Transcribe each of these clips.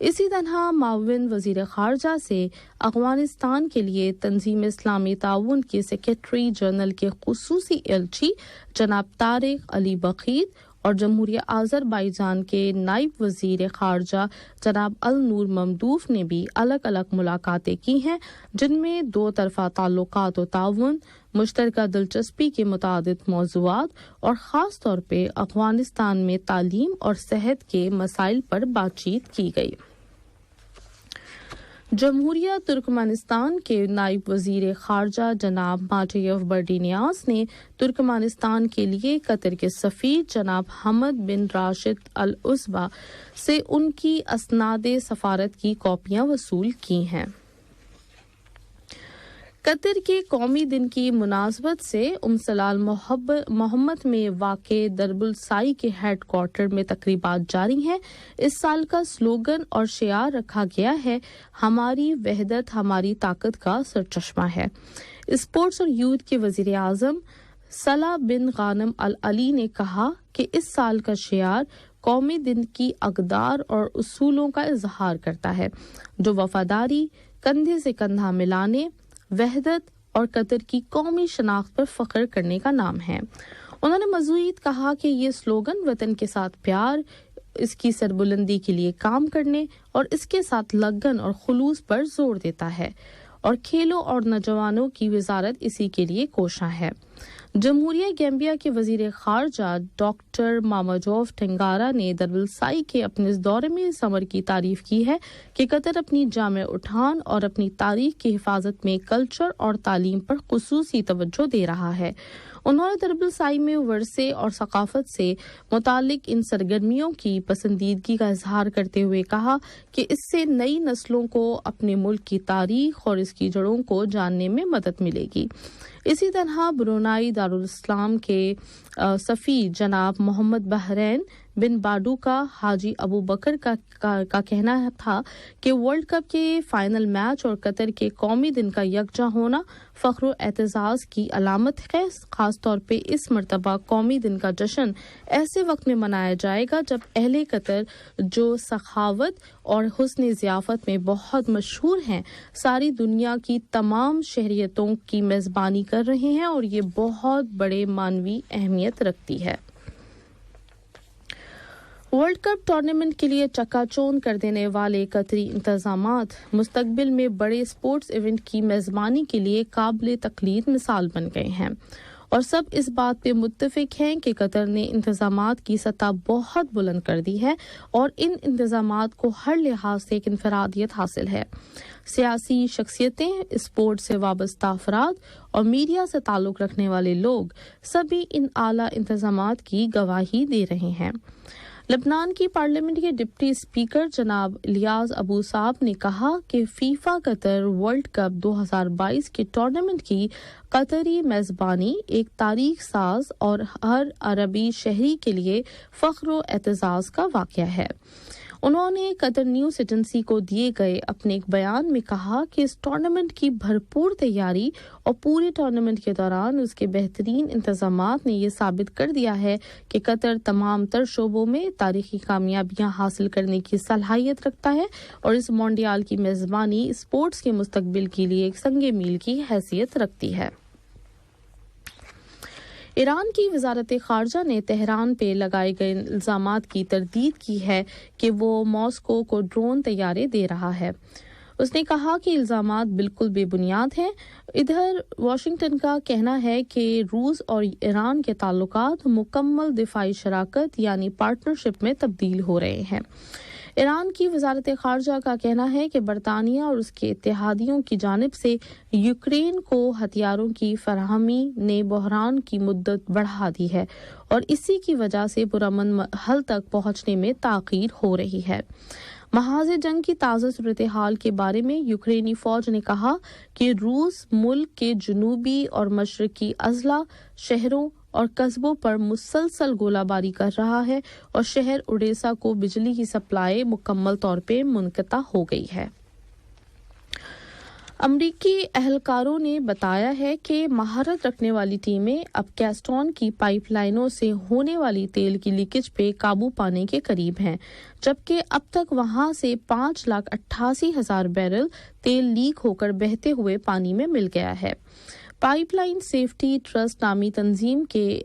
اسی طرح معاون وزیر خارجہ سے افغانستان کے لیے تنظیم اسلامی تعاون کے سیکریٹری جنرل کے خصوصی ایلچی جناب طارق علی بخیت اور جمہوریہ آذربائیجان کے نائب وزیر خارجہ جناب النور ممدوف نے بھی الگ الگ ملاقاتیں کی ہیں، جن میں دو طرفہ تعلقات و تعاون، مشترکہ دلچسپی کے متعدد موضوعات اور خاص طور پہ افغانستان میں تعلیم اور صحت کے مسائل پر بات چیت کی گئی۔ جمہوریہ ترکمانستان کے نائب وزیر خارجہ جناب ماٹیف برڈینیاز نے ترکمانستان کے لیے قطر کے سفیر جناب حمد بن راشد العصبہ سے ان کی اسناد سفارت کی کاپیاں وصول کی ہیں۔ قطر کے قومی دن کی مناسبت سے سلال محمد میں واقع درب السائی کے ہیڈ کوارٹر میں تقریبات جاری ہیں۔ اس سال کا سلوگن اور شعار رکھا گیا ہے، ہماری وحدت ہماری طاقت کا سرچشمہ ہے۔ اسپورٹس اور یوتھ کے وزیر اعظم صالح بن غانم العلی نے کہا کہ اس سال کا شعار قومی دن کی اقدار اور اصولوں کا اظہار کرتا ہے، جو وفاداری، کندھے سے کندھا ملانے، وحدت اور قطر کی قومی شناخت پر فخر کرنے کا نام ہے۔ انہوں نے مزید کہا کہ یہ سلوگن وطن کے ساتھ پیار، اس کی سربلندی کے لیے کام کرنے اور اس کے ساتھ لگن اور خلوص پر زور دیتا ہے، اور کھیلوں اور نوجوانوں کی وزارت اسی کے لیے کوشاں ہے۔ جمہوریہ گیمبیا کے وزیر خارجہ ڈاکٹر ماماجوف ٹنگارا نے دربلسائی کے اپنے اس دورے میں اس امر کی تعریف کی ہے کہ قطر اپنی جامع اٹھان اور اپنی تاریخ کی حفاظت میں کلچر اور تعلیم پر خصوصی توجہ دے رہا ہے۔ انہوں نے دربلسائی میں ورثے اور ثقافت سے متعلق ان سرگرمیوں کی پسندیدگی کا اظہار کرتے ہوئے کہا کہ اس سے نئی نسلوں کو اپنے ملک کی تاریخ اور اس کی جڑوں کو جاننے میں مدد ملے گی۔ اسی طرح برونائی دارالاسلام کے سفیر جناب محمد بحرین بن باڈو کا حاجی ابو بکر کا کہنا تھا کہ ورلڈ کپ کے فائنل میچ اور قطر کے قومی دن کا یکجا ہونا فخر و اعتزاز کی علامت ہے۔ خاص طور پہ اس مرتبہ قومی دن کا جشن ایسے وقت میں منایا جائے گا جب اہل قطر، جو سخاوت اور حسن ضیافت میں بہت مشہور ہیں، ساری دنیا کی تمام شہریتوں کی میزبانی کر رہے ہیں، اور یہ بہت بڑے معنوی اہمیت رکھتی ہے۔ ورلڈ کپ ٹورنامنٹ کے لیے چکا چوند کر دینے والے قطری انتظامات مستقبل میں بڑے اسپورٹس ایونٹ کی میزبانی کے لیے قابل تقلید مثال بن گئے ہیں، اور سب اس بات پہ متفق ہیں کہ قطر نے انتظامات کی سطح بہت بلند کر دی ہے، اور ان انتظامات کو ہر لحاظ سے ایک انفرادیت حاصل ہے۔ سیاسی شخصیتیں، اسپورٹ سے وابستہ افراد اور میڈیا سے تعلق رکھنے والے لوگ سبھی ان اعلیٰ انتظامات کی گواہی دے رہے ہیں۔ لبنان کی پارلیمنٹ کے ڈپٹی اسپیکر جناب الیاس ابو صاب نے کہا کہ فیفا قطر ورلڈ کپ 2022 کے ٹورنامنٹ کی قطری میزبانی ایک تاریخ ساز اور ہر عربی شہری کے لیے فخر و اعتزاز کا واقعہ ہے۔ انہوں نے قطر نیوز ایجنسی کو دیے گئے اپنے ایک بیان میں کہا کہ اس ٹورنامنٹ کی بھرپور تیاری اور پورے ٹورنامنٹ کے دوران اس کے بہترین انتظامات نے یہ ثابت کر دیا ہے کہ قطر تمام تر شعبوں میں تاریخی کامیابیاں حاصل کرنے کی صلاحیت رکھتا ہے، اور اس مونڈیال کی میزبانی اسپورٹس کے مستقبل کے لیے ایک سنگ میل کی حیثیت رکھتی ہے۔ ایران کی وزارت خارجہ نے تہران پہ لگائے گئے الزامات کی تردید کی ہے کہ وہ ماسکو کو ڈرون طیارے دے رہا ہے۔ اس نے کہا کہ الزامات بالکل بے بنیاد ہیں۔ ادھر واشنگٹن کا کہنا ہے کہ روس اور ایران کے تعلقات مکمل دفاعی شراکت یعنی پارٹنرشپ میں تبدیل ہو رہے ہیں۔ ایران کی وزارت خارجہ کا کہنا ہے کہ برطانیہ اور اس کے اتحادیوں کی جانب سے یوکرین کو ہتھیاروں کی فراہمی نے بحران کی مدت بڑھا دی ہے، اور اسی کی وجہ سے پرامن حل تک پہنچنے میں تاخیر ہو رہی ہے۔ محاذ جنگ کی تازہ صورتحال کے بارے میں یوکرینی فوج نے کہا کہ روس ملک کے جنوبی اور مشرقی اضلاع، شہروں اور قصبوں پر مسلسل گولہ باری کر رہا ہے، اور شہر اوڈیسا کو بجلی کی سپلائی مکمل طور پہ منقطع ہو گئی ہے۔ امریکی اہلکاروں نے بتایا ہے کہ مہارت رکھنے والی ٹیمیں اب کیسٹون کی پائپ لائنوں سے ہونے والی تیل کی لیکیج پہ قابو پانے کے قریب ہیں، جبکہ اب تک وہاں سے 5,88,000 بیرل تیل لیک ہو کر بہتے ہوئے پانی میں مل گیا ہے۔ پائپ لائن سیفٹی ٹرسٹ نامی تنظیم کے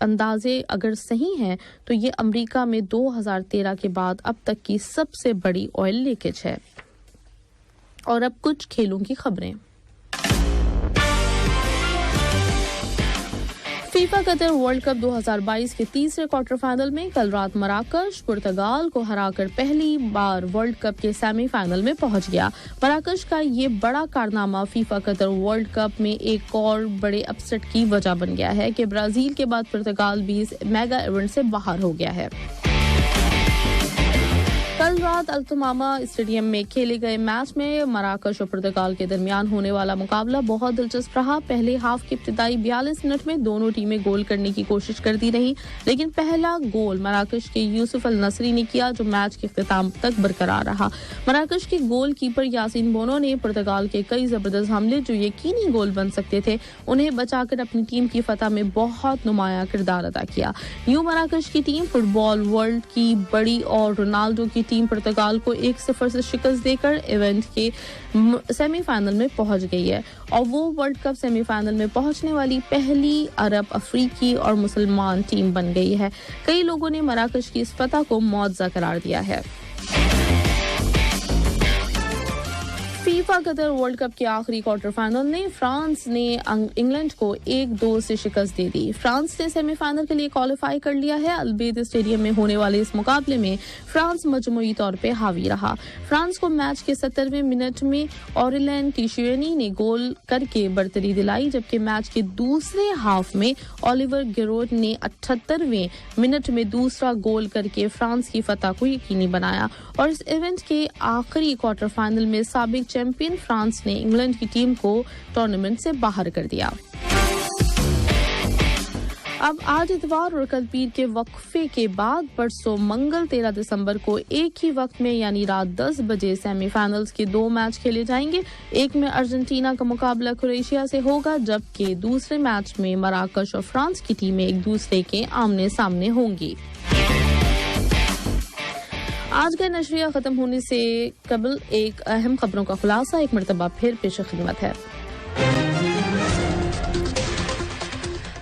اندازے اگر صحیح ہیں تو یہ امریکہ میں 2013 کے بعد اب تک کی سب سے بڑی آئل لیکیج ہے۔ اور اب کچھ کھیلوں کی خبریں۔ فیفا قطر ورلڈ کپ 2022 کے تیسرے کوارٹر فائنل میں کل رات مراکش پرتگال کو ہرا کر پہلی بار ورلڈ کپ کے سیمی فائنل میں پہنچ گیا۔ مراکش کا یہ بڑا کارنامہ فیفا قطر ورلڈ کپ میں ایک اور بڑے اپسٹ کی وجہ بن گیا ہے کہ برازیل کے بعد پرتگال بھی اس میگا ایونٹ سے باہر ہو گیا ہے۔ کل رات التماما اسٹیڈیم میں کھیلے گئے میچ میں مراکش اور پرتگال کے درمیان ہونے والا مقابلہ بہت دلچسپ رہا۔ پہلے ہاف کے ابتدائی 42 منٹ میں دونوں ٹیمیں گول کرنے کی کوشش کرتی رہی، لیکن پہلا گول مراکش کے یوسف النصری نے کیا جو میچ کے اختتام تک برقرار رہا۔ مراکش کے گول کیپر یاسین بونو نے پرتگال کے کئی زبردست حملے جو یقینی گول بن سکتے تھے انہیں بچا کر اپنی ٹیم کی فتح میں بہت نمایاں کردار ادا کیا۔ یوں مراکش کی ٹیم فٹ بال ورلڈ کی بڑی اور رونالڈو کی ٹیم پرتگال کو 1-0 سے شکست دے کر ایونٹ کے سیمی فائنل میں پہنچ گئی ہے اور وہ ورلڈ کپ سیمی فائنل میں پہنچنے والی پہلی عرب افریقی اور مسلمان ٹیم بن گئی ہے۔ کئی لوگوں نے مراکش کی اس فتح کو معجزہ قرار دیا ہے۔ فیفا قطر ورلڈ کپ کے آخری کوارٹر فائنل میں فرانس نے انگلینڈ کو 1-2 سے شکست دے دی۔ فرانس نے سیمی فائنل کے لیے کوالیفائی کر لیا ہے۔ البیت اسٹیڈیم میں ہونے والے اس مقابلے میں فرانس مجموعی طور پہ حاوی رہا۔ فرانس کو میچ کے 70ویں منٹ میں اوریلین ٹیشیونی نے گول کر کے برتری دلائی، جبکہ میچ کے دوسرے ہاف میں اولیور گیروڈ نے 78ویں منٹ میں دوسرا گول کر کے فرانس کی فتح کو یقینی بنایا اور اس ایونٹ کے آخری کوارٹر فائنل میں سابق چیمپئن فرانس نے انگلینڈ کی ٹیم کو ٹورنامنٹ سے باہر کر دیا۔ اب آج اتوار اور کل پیر کے وقفے کے بعد پرسوں منگل 13 دسمبر کو ایک ہی وقت میں یعنی رات 10 بجے سیمی فائنلز کے 2 میچ کھیلے جائیں گے۔ ایک میں ارجنٹینا کا مقابلہ کروشیا سے ہوگا، جبکہ دوسرے میچ میں مراکش اور فرانس کی ٹیمیں ایک دوسرے کے آمنے سامنے ہوں گی۔ آج کا نشریہ ختم ہونے سے قبل ایک اہم خبروں کا خلاصہ ایک مرتبہ پھر پیش خدمت ہے۔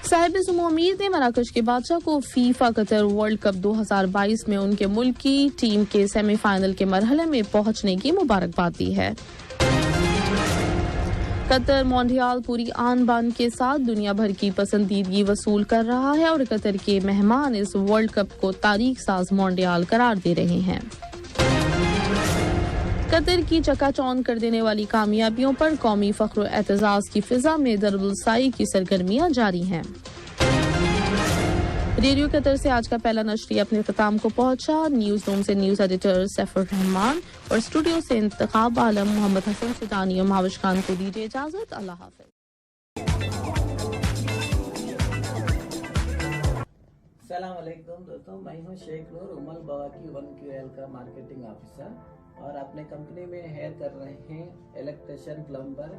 صاحب سمو امیر نے مراکش کے بادشاہ کو فیفا قطر ورلڈ کپ 2022 میں ان کے ملکی ٹیم کے سیمی فائنل کے مرحلے میں پہنچنے کی مبارکباد دی ہے۔ قطر مونڈیال پوری آن بان کے ساتھ دنیا بھر کی پسندیدگی وصول کر رہا ہے اور قطر کے مہمان اس ورلڈ کپ کو تاریخ ساز مونڈیال قرار دے رہے ہیں۔ قطر کی چکا چوند کر دینے والی کامیابیوں پر قومی فخر و اعتزاز کی فضا میں درب السائی کی سرگرمیاں جاری ہیں۔ ریڈیو قطر سے آج کا پہلا نشریہ اپنے اختتام کو پہنچا۔ نیوز روم سے نیوز ایڈیٹر سیف الرحمان اور اسٹوڈیو سے انتخاب عالم محمد حسن سیدانی اور مہاوش خان کو دیجیے اجازت۔ اللہ حافظ۔ السلام علیکم دوستوں، میں ہوں شیخ نور امل بواکی 1QL کا مارکیٹنگ آفیسر اور اپنے کمپنی میں ہائر کر رہے ہیں الیکٹریشین، پلمبر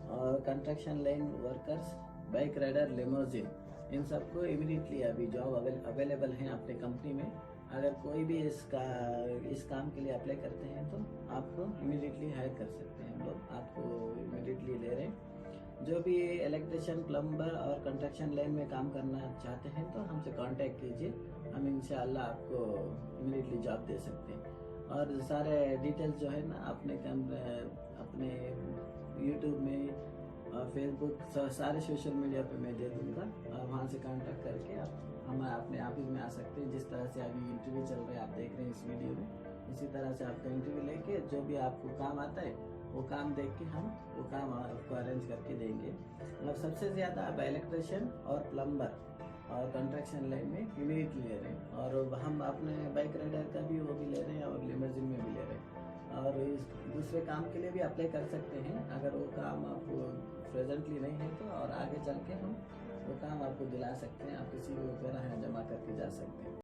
اور construction line workers, bike rider, limousine, ان سب کو امیڈیٹلی ابھی جاب اویلیبل ہیں اپنے کمپنی میں۔ اگر کوئی بھی اس کام کے لیے اپلائی کرتے ہیں تو آپ کو امیڈیٹلی ہائر کر سکتے ہیں، ہم لوگ آپ کو امیڈیٹلی لے رہے ہیں۔ جو بھی الیکٹریشین، پلمبر اور کنسٹرکشن لائن میں کام کرنا چاہتے ہیں تو ہم سے کانٹیکٹ کیجیے، ہم انشاءاللہ آپ کو امیڈیٹلی جاب دے سکتے ہیں۔ اور سارے ڈیٹیلز جو ہے نا اپنے یوٹیوب میں اور فیس بک سارے سوشل میڈیا پہ میں دے دوں گا اور وہاں سے کانٹیکٹ کر کے آپ ہمارے اپنے آفس میں آ سکتے ہیں۔ جس طرح سے ابھی انٹرویو چل رہا ہے آپ دیکھ رہے ہیں اس ویڈیو میں، اسی طرح سے آپ کا انٹرویو لے کے جو بھی آپ کو کام آتا ہے وہ کام دیکھ کے ہم وہ کام آپ کو ارینج کر کے دیں گے۔ اور سب سے زیادہ آپ الیکٹریشین اور پلمبر اور کنسٹرکشن لائن میں امیڈیٹلی لے رہے ہیں، اور ہم اپنے بائک رائڈر کا بھی وہ بھی لے رہے ہیں اور لیموزین میں بھی لے رہے ہیں، اور دوسرے کام کے لیے بھی اپلائی کر سکتے ہیں اگر وہ کام آپ کو پریزنٹلی نہیں ہے تو، اور آگے چل کے ہم وہ کام آپ کو دلا سکتے ہیں، آپ کسی کو جمع کر کے جا سکتے ہیں۔